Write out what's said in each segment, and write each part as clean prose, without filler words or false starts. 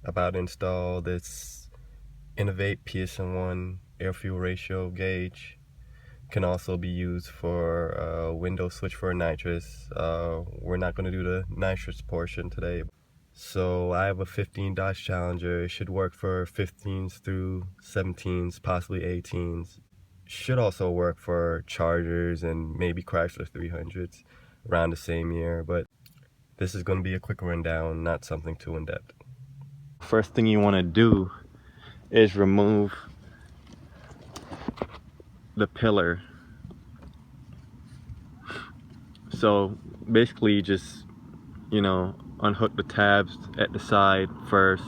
about to install this Innovate PSN1 air fuel ratio gauge. Can also be used for window switch for nitrous. We're not going to do the nitrous portion today. So I have a 15 Dodge Challenger. It should work for 15s through 17s, possibly 18s. Should also work for Chargers and maybe Chrysler 300s around the same year, but this is going to be a quick rundown, not something too in-depth. First thing you want to do is remove the pillar. So basically just, unhook the tabs at the side first.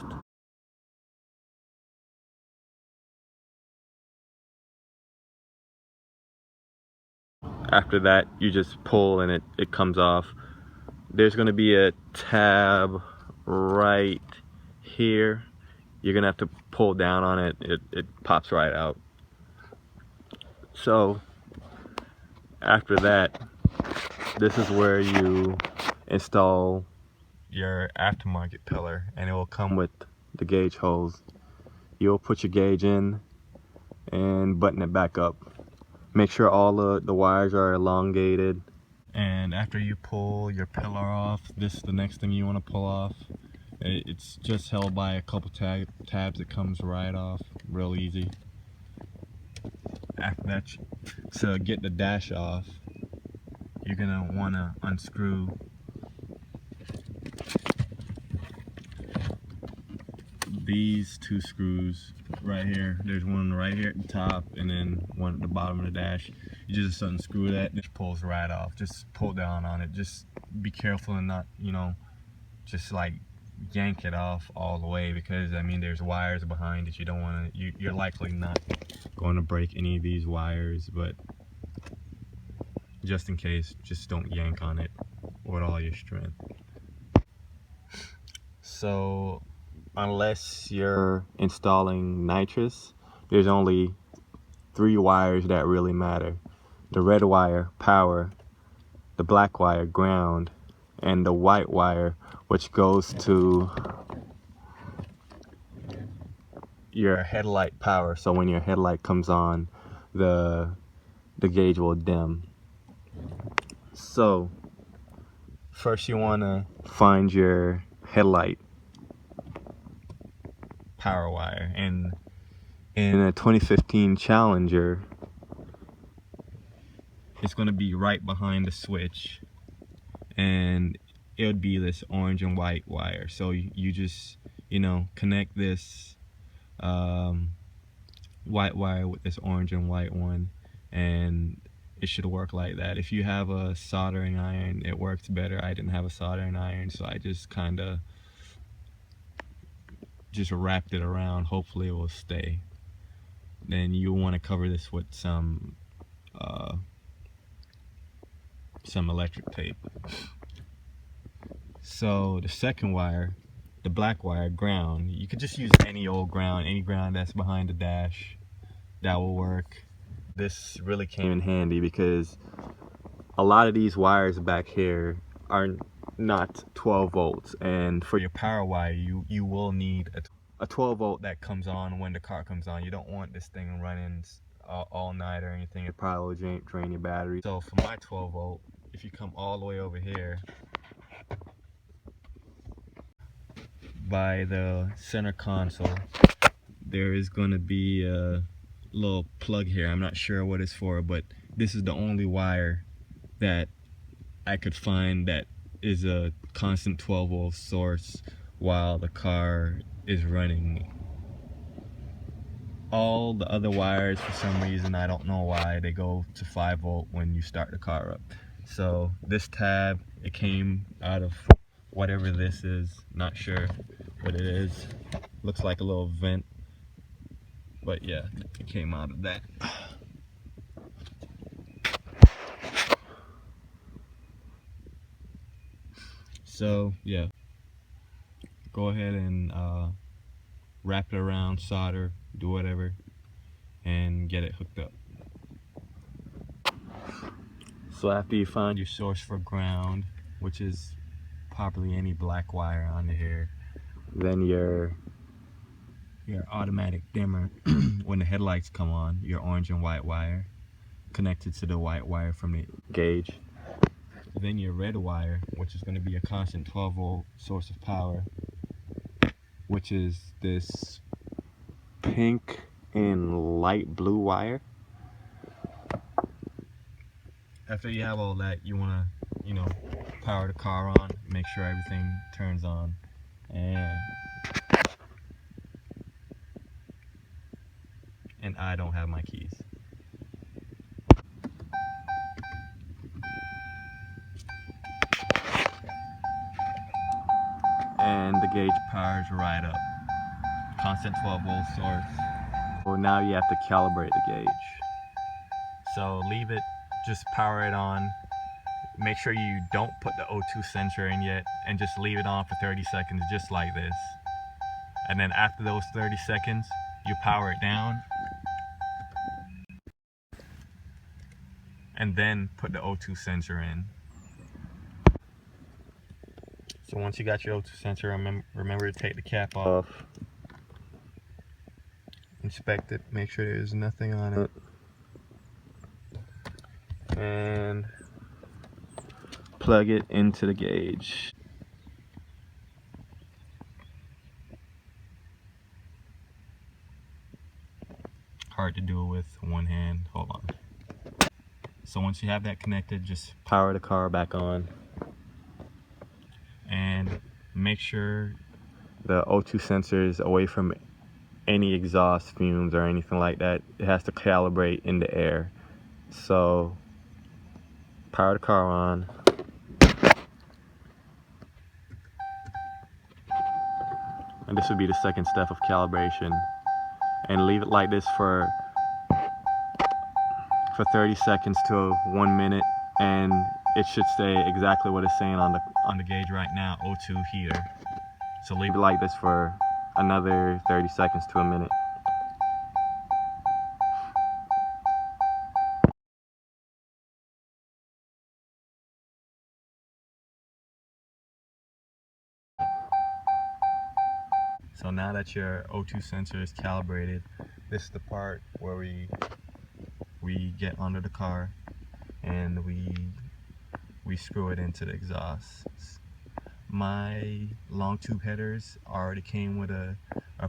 After that, you just pull and it comes off. There's going to be a tab right here. You're going to have to pull down on it. It pops right out. So after that, this is where you install your aftermarket pillar, and it will come with the gauge holes. You'll put your gauge in and button it back up. Make sure all the wires are elongated. And after you pull your pillar off, this is the next thing you want to pull off. It's just held by a couple tabs. It comes right off real easy. After that, to get the dash off, you're gonna want to unscrew these two screws right here. There's one right here at the top and then one at the bottom of the dash. You just unscrew that, it pulls right off. Just pull down on it. Just be careful and not, just like yank it off all the way, because I mean there's wires behind it. You don't want to, you're likely not going to break any of these wires, but just in case, just don't yank on it with all your strength. So unless you're installing nitrous, there's only 3 wires that really matter. The red wire, power, the black wire, ground, and the white wire, which goes to your headlight power. So when your headlight comes on, the gauge will dim. So first you want to find your headlight power wire, and in a 2015 Challenger, it's going to be right behind the switch, and it would be this orange and white wire. So you just connect this white wire with this orange and white one, and it should work like that. If you have a soldering iron, it works better. I didn't have a soldering iron, so I just kind of wrapped it around. Hopefully it will stay. Then you want to cover this with some electric tape. So the second wire, the black wire, ground, you could just use any old ground, any ground that's behind the dash, that will work. This really came in handy because a lot of these wires back here are not 12 volts, and for your power wire you will need a 12 volt that comes on when the car comes on. You don't want this thing running all night or anything. It probably will drain your battery. So for my 12 volt, if you come all the way over here by the center console, there is going to be a little plug here. I'm not sure what it's for, but this is the only wire that I could find that is a constant 12 volt source while the car is running. All the other wires, for some reason, I don't know why, they go to 5 volt when you start the car up. So this tab, it came out of whatever this is, not sure what it is. Looks like a little vent, but yeah, it came out of that. So yeah, go ahead and wrap it around, solder, do whatever, and get it hooked up. So after you find your source for ground, which is probably any black wire under here, then your automatic dimmer when the headlights come on, your orange and white wire connected to the white wire from the gauge. Then your red wire, which is going to be a constant 12-volt source of power, which is this pink and light blue wire. After you have all that, you want to, power the car on, make sure everything turns on, and I don't have my keys. And the gauge powers right up. Constant 12-volt source. Well, now you have to calibrate the gauge. So leave it, just power it on. Make sure you don't put the O2 sensor in yet, and just leave it on for 30 seconds, just like this. And then after those 30 seconds, you power it down, and then put the O2 sensor in. So once you got your O2 sensor, remember to take the cap off. Inspect it, make sure there's nothing on it. And plug it into the gauge. Hard to do it with one hand. Hold on. So once you have that connected, just power the car back on. And make sure the O2 sensor is away from any exhaust fumes or anything like that. It has to calibrate in the air. So power the car on. And this would be the second step of calibration. And leave it like this for 30 seconds to 1 minute, and it should say exactly what it's saying on the gauge right now, O2 heater. So leave it like this for another 30 seconds to a minute. So now that your O2 sensor is calibrated, this is the part where we get under the car and we screw it into the exhaust. My long tube headers already came with a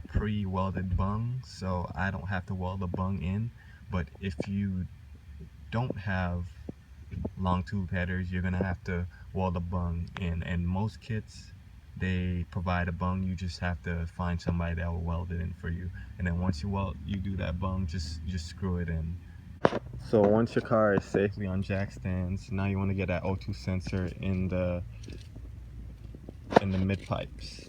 pre-welded bung, so I don't have to weld the bung in. But if you don't have long tube headers, you're gonna have to weld the bung in, and most kits, they provide a bung. You just have to find somebody that will weld it in for you, and then once you do that bung, just screw it in. So once your car is safely on jack stands, now you want to get that O2 sensor in the mid pipes.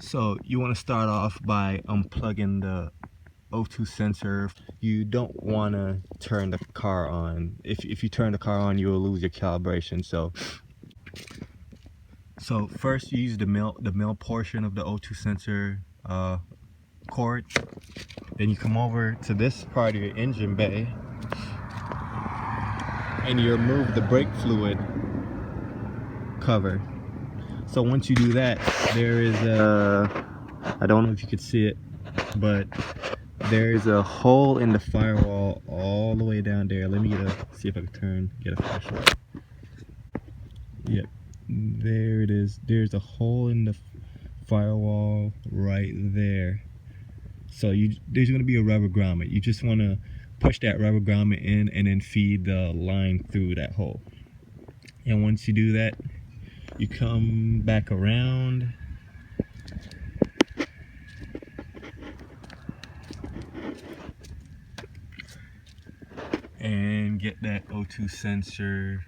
So you want to start off by unplugging the O2 sensor. You don't want to turn the car on. If you turn the car on, you will lose your calibration. So first you use the male portion of the O2 sensor cord. Then you come over to this part of your engine bay and you remove the brake fluid cover. So once you do that, there is I don't know if you could see it, but there is a hole in the firewall all the way down there. Let me see if I can get a flashlight. Yep, there it is. There's a hole in the firewall right there. So there's going to be a rubber grommet. You just want to push that rubber grommet in and then feed the line through that hole. And once you do that, you come back around and get that O2 sensor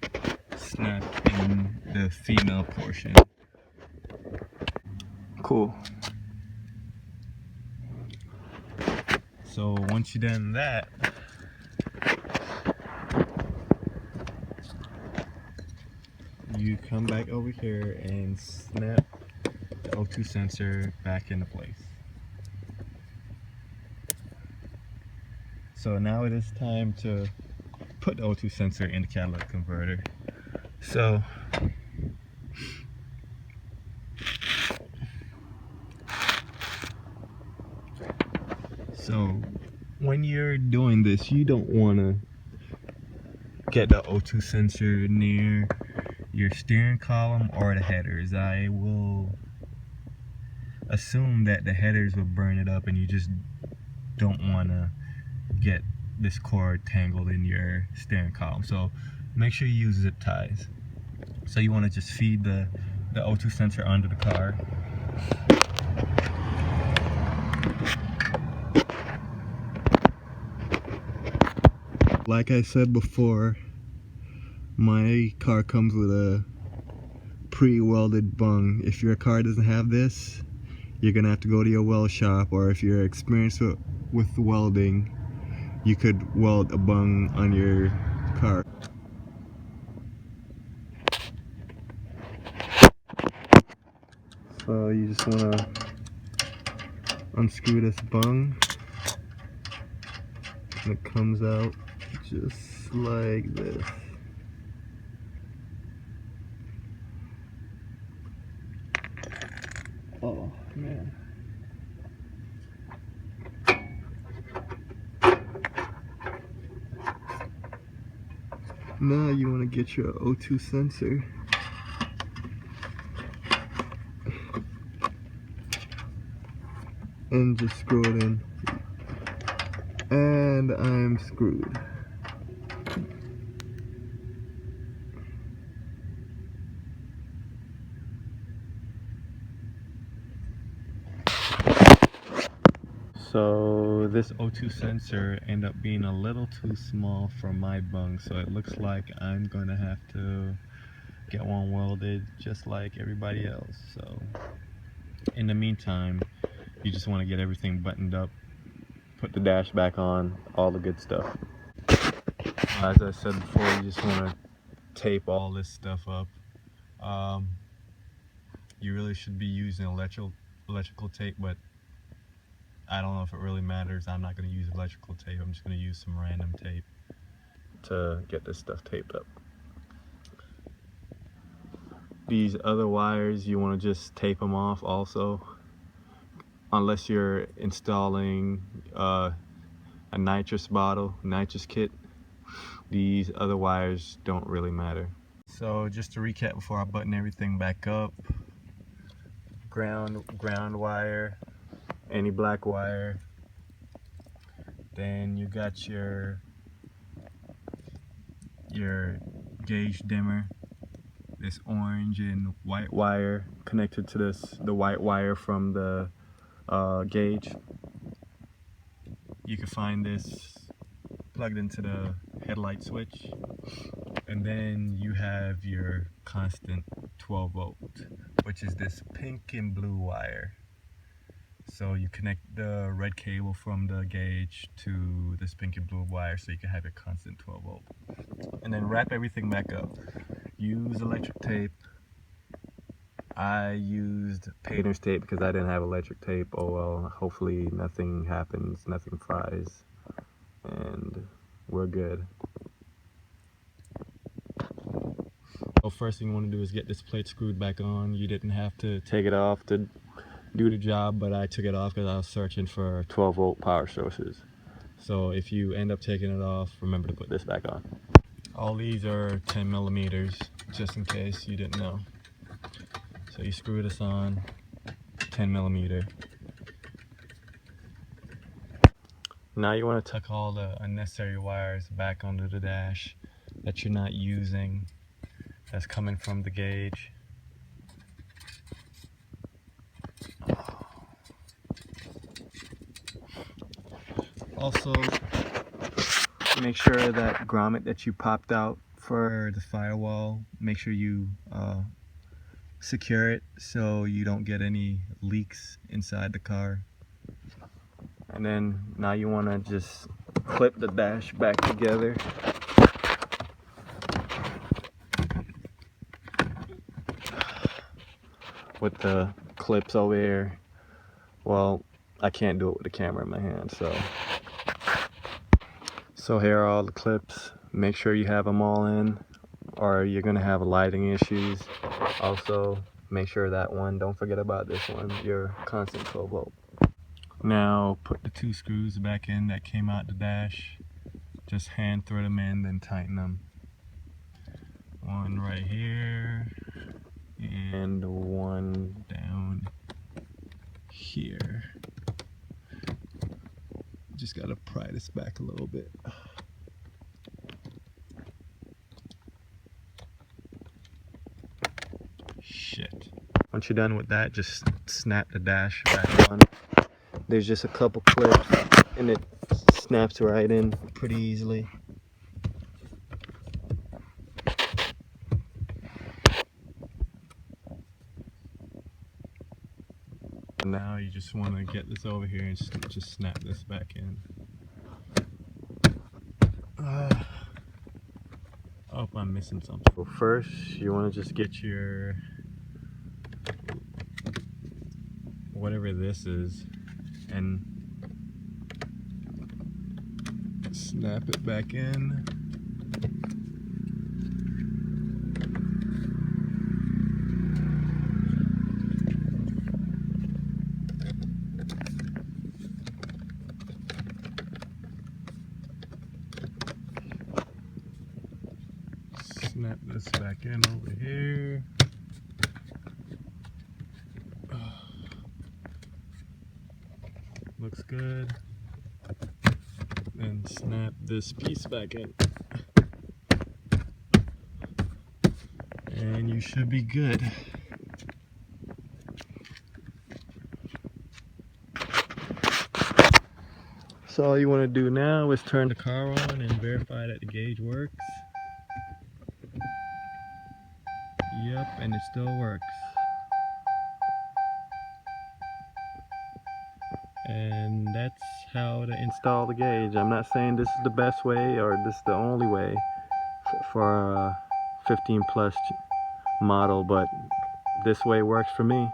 snapped in the female portion. Cool. So once you've done that, you come back over here and snap the O2 sensor back into place. So now it is time to put the O2 sensor in the catalytic converter. So So when you're doing this, you don't want to get the O2 sensor near your steering column or the headers. I will assume that the headers will burn it up, and you just don't want to get this cord tangled in your steering column. So make sure you use zip ties. So you want to just feed the O2 sensor under the car. Like I said before, my car comes with a pre-welded bung. If your car doesn't have this, you're gonna have to go to your weld shop, or if you're experienced with welding, you could weld a bung on your car. So you just want to unscrew this bung, and it comes out just like this. Oh man. Now you want to get your O2 sensor and just screw it in. And I'm screwed. So this O2 sensor ended up being a little too small for my bung, so it looks like I'm gonna have to get one welded just like everybody else. So in the meantime, you just want to get everything buttoned up, put the dash back on, all the good stuff. As I said before, you just want to tape all this stuff up. You really should be using electrical tape, but I don't know if it really matters. I'm not going to use electrical tape. I'm just going to use some random tape to get this stuff taped up. These other wires, you want to just tape them off also, unless you're installing a nitrous bottle, nitrous kit. These other wires don't really matter. So just to recap before I button everything back up: ground wire, any black wire, then you got your gauge dimmer, this orange and white wire connected to the white wire from the gauge. You can find this plugged into the headlight switch, and then you have your constant 12 volt, which is this pink and blue wire. So you connect the red cable from the gauge to this pink and blue wire so you can have your constant 12 volt. And then wrap everything back up. Use electric tape. I used painter's tape because I didn't have electric tape. Oh well, hopefully nothing happens, nothing fries, and we're good. So first thing you want to do is get this plate screwed back on. You didn't have to take it off to do the job, but I took it off because I was searching for 12 volt power sources. So if you end up taking it off, remember to put this back on. All these are 10 millimeters, just in case you didn't know. So you screw this on, 10 millimeter. Now you want to tuck all the unnecessary wires back onto the dash that you're not using, that's coming from the gauge. Also, make sure that grommet that you popped out for the firewall, make sure you secure it so you don't get any leaks inside the car. And then now you want to just clip the dash back together. With the clips over here. Well, I can't do it with the camera in my hand, so here are all the clips. Make sure you have them all in, or you're gonna have lighting issues. Also, make sure that one, don't forget about this one, your constant 12 volt. Now put the 2 screws back in that came out the dash. Just hand thread them in, then tighten them. One right here and one down here. Just gotta pry this back a little bit. Shit. Once you're done with that, just snap the dash back on. There's just a couple clips and it snaps right in pretty easily. Now you just want to get this over here and just snap this back in. Oh, I'm missing something. So first, you want to just get your whatever this is and snap it back in. Snap this back in over here. Looks good. Then snap this piece back in. And you should be good. So all you want to do now is turn the car on and verify that the gauge works. Yep, and it still works. And that's how to install the gauge. I'm not saying this is the best way or this is the only way for a 15 plus model, but this way works for me.